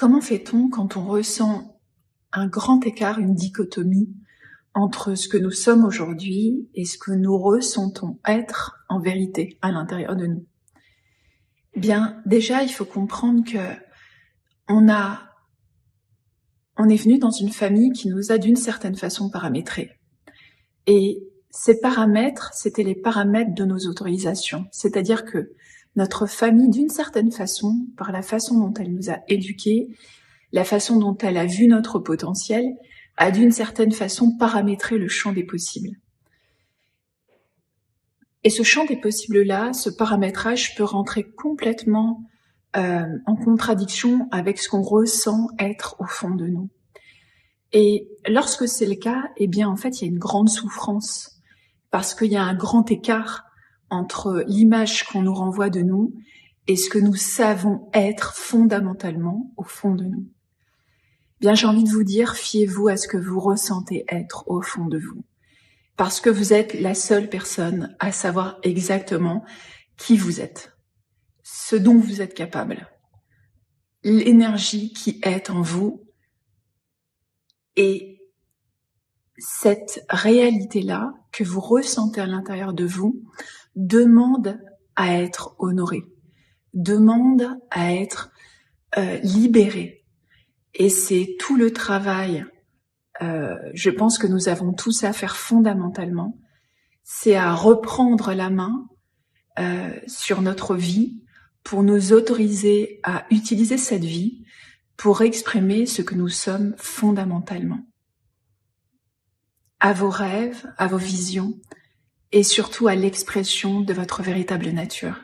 Comment fait-on quand on ressent un grand écart, une dichotomie entre ce que nous sommes aujourd'hui et ce que nous ressentons être en vérité à l'intérieur de nous? Bien, déjà, il faut comprendre que on est venu dans une famille qui nous a d'une certaine façon paramétrés. Et ces paramètres, c'était les paramètres de nos autorisations. C'est-à-dire que notre famille, d'une certaine façon, par la façon dont elle nous a éduqués, la façon dont elle a vu notre potentiel, a d'une certaine façon paramétré le champ des possibles. Et ce champ des possibles-là, ce paramétrage peut rentrer complètement en contradiction avec ce qu'on ressent être au fond de nous. Et lorsque c'est le cas, eh bien en fait il y a une grande souffrance, parce qu'il y a un grand écart entre l'image qu'on nous renvoie de nous et ce que nous savons être fondamentalement au fond de nous. Bien, j'ai envie de vous dire, fiez-vous à ce que vous ressentez être au fond de vous, parce que vous êtes la seule personne à savoir exactement qui vous êtes, ce dont vous êtes capable, l'énergie qui est en vous. Et cette réalité-là que vous ressentez à l'intérieur de vous demande à être honorée, demande à être libérée. Et c'est tout le travail, je pense que nous avons tous à faire fondamentalement, c'est à reprendre la main sur notre vie pour nous autoriser à utiliser cette vie pour exprimer ce que nous sommes fondamentalement. À vos rêves, à vos visions et surtout à l'expression de votre véritable nature.